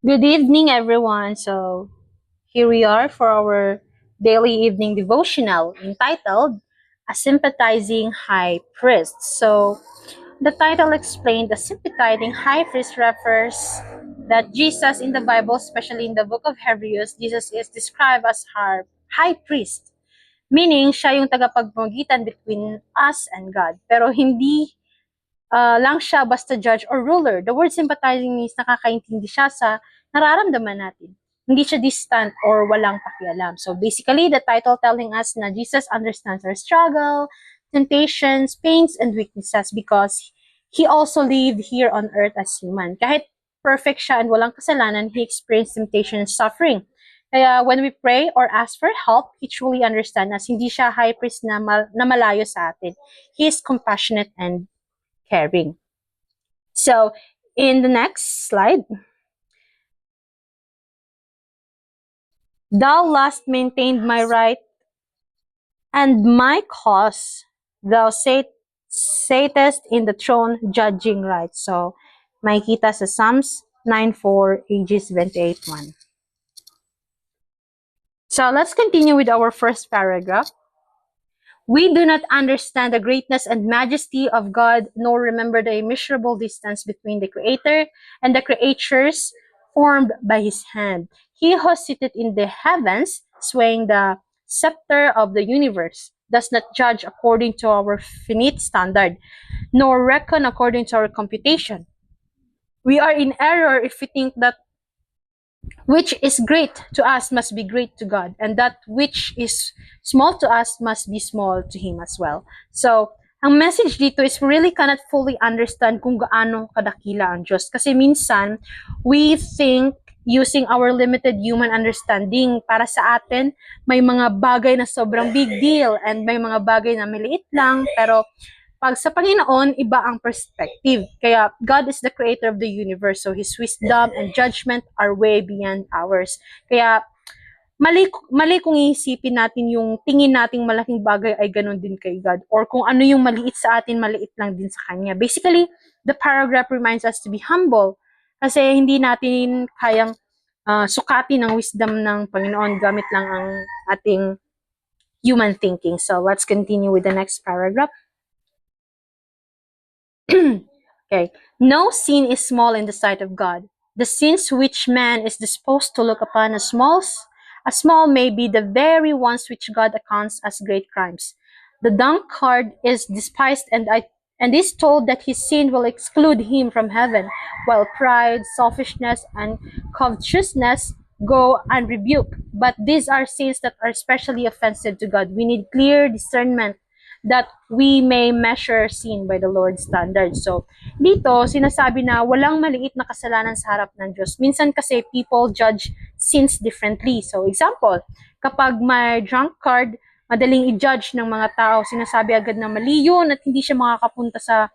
Good evening, everyone. So, here we are for our daily evening devotional entitled A Sympathizing High Priest. So, the title explained the sympathizing high priest refers that Jesus in the Bible, especially in the book of Hebrews, Jesus is described as our high priest, meaning siya yung tagapagpagitan between us and God. Pero hindi lang siya basta judge or ruler. The word sympathizing means nakakaintindi siya sa nararamdaman natin. Hindi siya distant or walang pakialam. So basically, the title telling us na Jesus understands our struggle, temptations, pains, and weaknesses because He also lived here on earth as human. Kahit perfect siya and walang kasalanan, He experienced temptation and suffering. Kaya when we pray or ask for help, He truly understands us. Hindi siya high priest na malayo sa atin. He is compassionate and caring. So, in the next slide, thou last maintained my right and my cause, thou satest in the throne judging right. So, makikita sa Psalms 9:4, Ages 28:1. So, let's continue with our first paragraph. We do not understand the greatness and majesty of God, nor remember the immeasurable distance between the Creator and the creatures formed by His hand. He who is seated in the heavens, swaying the scepter of the universe, does not judge according to our finite standard, nor reckon according to our computation. We are in error if we think that which is great to us must be great to God, and that which is small to us must be small to Him as well. So, ang message dito is we really cannot fully understand kung gaano kadakila ang Diyos. Kasi minsan, we think using our limited human understanding para sa atin, may mga bagay na sobrang big deal and may mga bagay na maliit lang, pero pag sa Panginoon, iba ang perspective. Kaya God is the creator of the universe, so His wisdom and judgment are way beyond ours. Kaya mali kung iisipin natin yung tingin nating malaking bagay ay ganun din kay God, or kung ano yung maliit sa atin, maliit lang din sa Kanya. Basically, the paragraph reminds us to be humble kasi hindi natin kayang sukatin ang wisdom ng Panginoon gamit lang ang ating human thinking. So let's continue with the next paragraph. Okay. No sin is small in the sight of God. The sins which man is disposed to look upon as small may be the very ones which God accounts as great crimes. The drunkard is despised and is told that his sin will exclude him from heaven, while pride, selfishness, and covetousness go unrebuked. But these are sins that are especially offensive to God. We need clear discernment that we may measure sin by the Lord's standards. So, dito, sinasabi na walang maliit na kasalanan sa harap ng Diyos. Minsan kasi people judge sins differently. So, example, kapag may drunkard, madaling i-judge ng mga tao. Sinasabi agad na mali yun at hindi siya makakapunta sa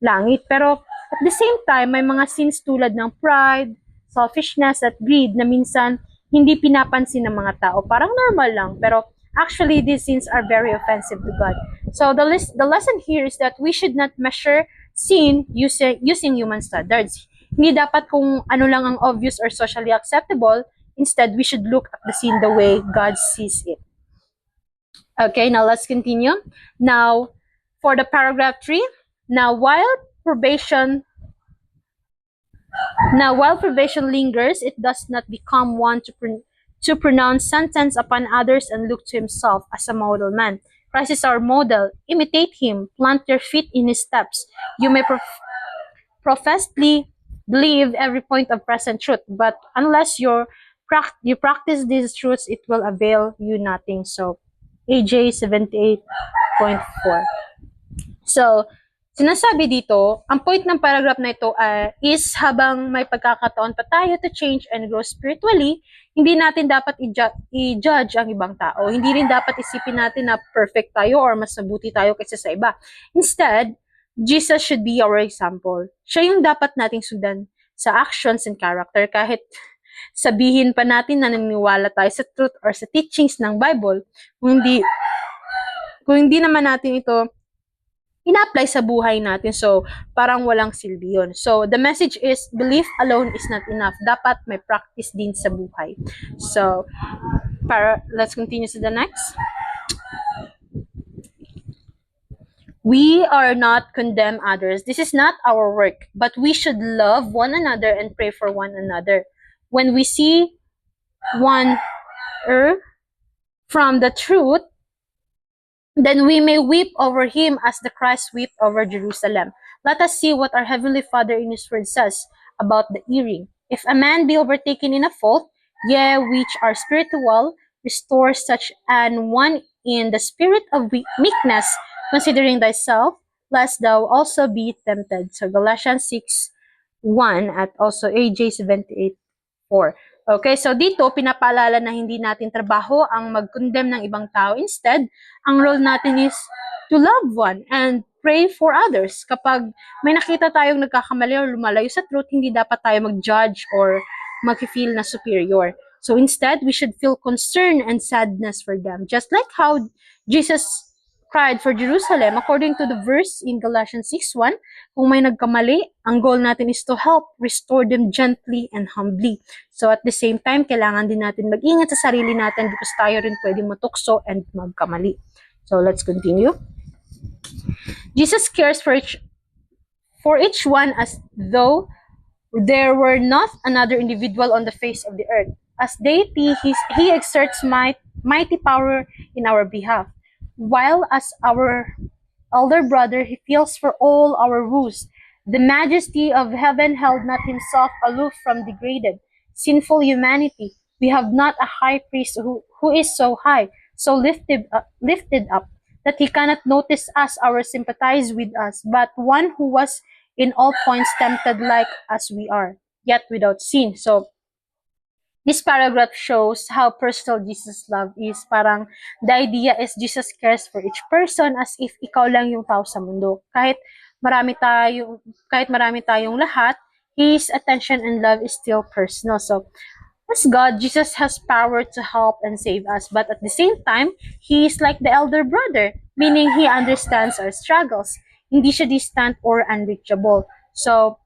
langit. Pero, at the same time, may mga sins tulad ng pride, selfishness, at greed na minsan hindi pinapansin ng mga tao. Parang normal lang, pero actually, these sins are very offensive to God. So the lesson here is that we should not measure sin using human standards. Hindi dapat kung ano lang ang obvious or socially acceptable. Instead, we should look at the sin the way God sees it. Okay, now let's continue. Now, for the paragraph 3, now while probation lingers, it does not become one to pronounce sentence upon others and look to himself as a model man. Christ is our model. Imitate him. Plant your feet in his steps. You may professedly believe every point of present truth, but unless you practice these truths, it will avail you nothing. So, AJ 78.4. So, sinasabi dito, ang point ng paragraph na ito is habang may pagkakataon pa tayo to change and grow spiritually, hindi natin dapat i-judge ang ibang tao. Hindi rin dapat isipin natin na perfect tayo or mas mabuti tayo kaysa sa iba. Instead, Jesus should be our example. Siya yung dapat nating sundan sa actions and character. Kahit sabihin pa natin na naniniwala tayo sa truth or sa teachings ng Bible, kung hindi naman natin ito ina-apply sa buhay natin. So, parang walang silbi yun. So, the message is, belief alone is not enough. Dapat may practice din sa buhay. So, let's continue to the next. We are not condemn others. This is not our work, but we should love one another and pray for one another. When we see one err from the truth, then we may weep over him as the Christ wept over Jerusalem. Let us see what our Heavenly Father in His Word says about the earring. If a man be overtaken in a fault, ye which are spiritual, restore such an one in the spirit of meekness, considering thyself, lest thou also be tempted. So Galatians 6:1 at also AJ 78:4. Okay, so dito pinapaalala na hindi natin trabaho ang mag-condemn ng ibang tao. Instead, ang role natin is to love one and pray for others. Kapag may nakita tayong nagkakamali or lumalayo sa truth, hindi dapat tayo mag-judge or mag-feel na superior. So instead, we should feel concern and sadness for them. Just like how Jesus cried for Jerusalem, according to the verse in Galatians 6:1, kung may nagkamali, ang goal natin is to help restore them gently and humbly. So at the same time, kailangan din natin mag-ingat sa sarili natin because tayo rin pwedeng matukso and magkamali. So let's continue. Jesus cares for each one as though there were not another individual on the face of the earth. As deity, he exerts mighty power in our behalf, while as our elder brother, he feels for all our woes. The majesty of heaven held not himself aloof from degraded, sinful humanity. We have not a high priest who is so high, so lifted up, that he cannot notice us or sympathize with us, but one who was in all points tempted like as we are, yet without sin. So, this paragraph shows how personal Jesus' love is. Parang the idea is Jesus cares for each person as if ikaw lang yung tao sa mundo. Kahit marami tayong lahat, His attention and love is still personal. So, as God, Jesus has power to help and save us, but at the same time, He is like the elder brother, meaning He understands our struggles. Hindi siya distant or unreachable. So,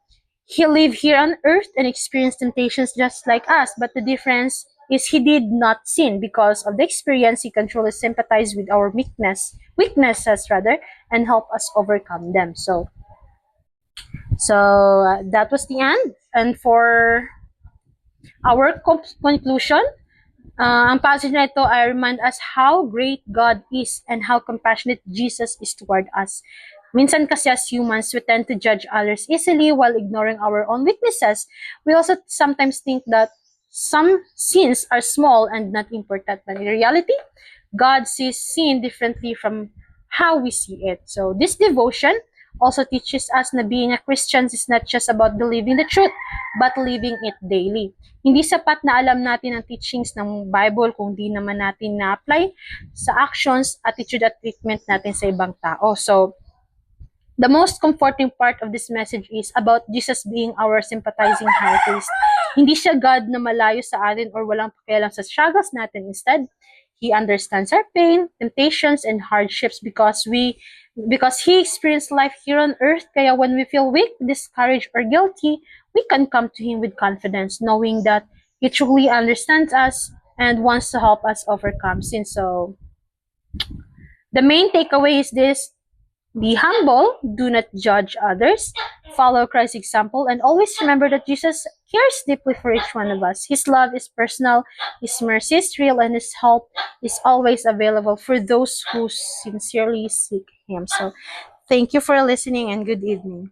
He lived here on earth and experienced temptations just like us, but the difference is He did not sin. Because of the experience, He can truly sympathize with our weaknesses rather, and help us overcome them. So that was the end. And for our conclusion, ang passage na ito ay remind us how great God is and how compassionate Jesus is toward us. Minsan kasi as humans, we tend to judge others easily while ignoring our own weaknesses. We also sometimes think that some sins are small and not important, but in reality, God sees sin differently from how we see it. So this devotion also teaches us na being a Christian is not just about believing the truth, but living it daily. Hindi sapat na alam natin ang teachings ng Bible kung di naman natin na-apply sa actions, attitude at treatment natin sa ibang tao. So, the most comforting part of this message is about Jesus being our sympathizing high priest. Hindi siya God na malayo sa atin or walang pakialam sa struggles natin. Instead, He understands our pain, temptations, and hardships because He experienced life here on earth. Kaya when we feel weak, discouraged, or guilty, we can come to Him with confidence, knowing that He truly understands us and wants to help us overcome sin. So, the main takeaway is this: be humble, do not judge others, follow Christ's example, and always remember that Jesus cares deeply for each one of us. His love is personal, His mercy is real, and His help is always available for those who sincerely seek Him. So, thank you for listening and good evening.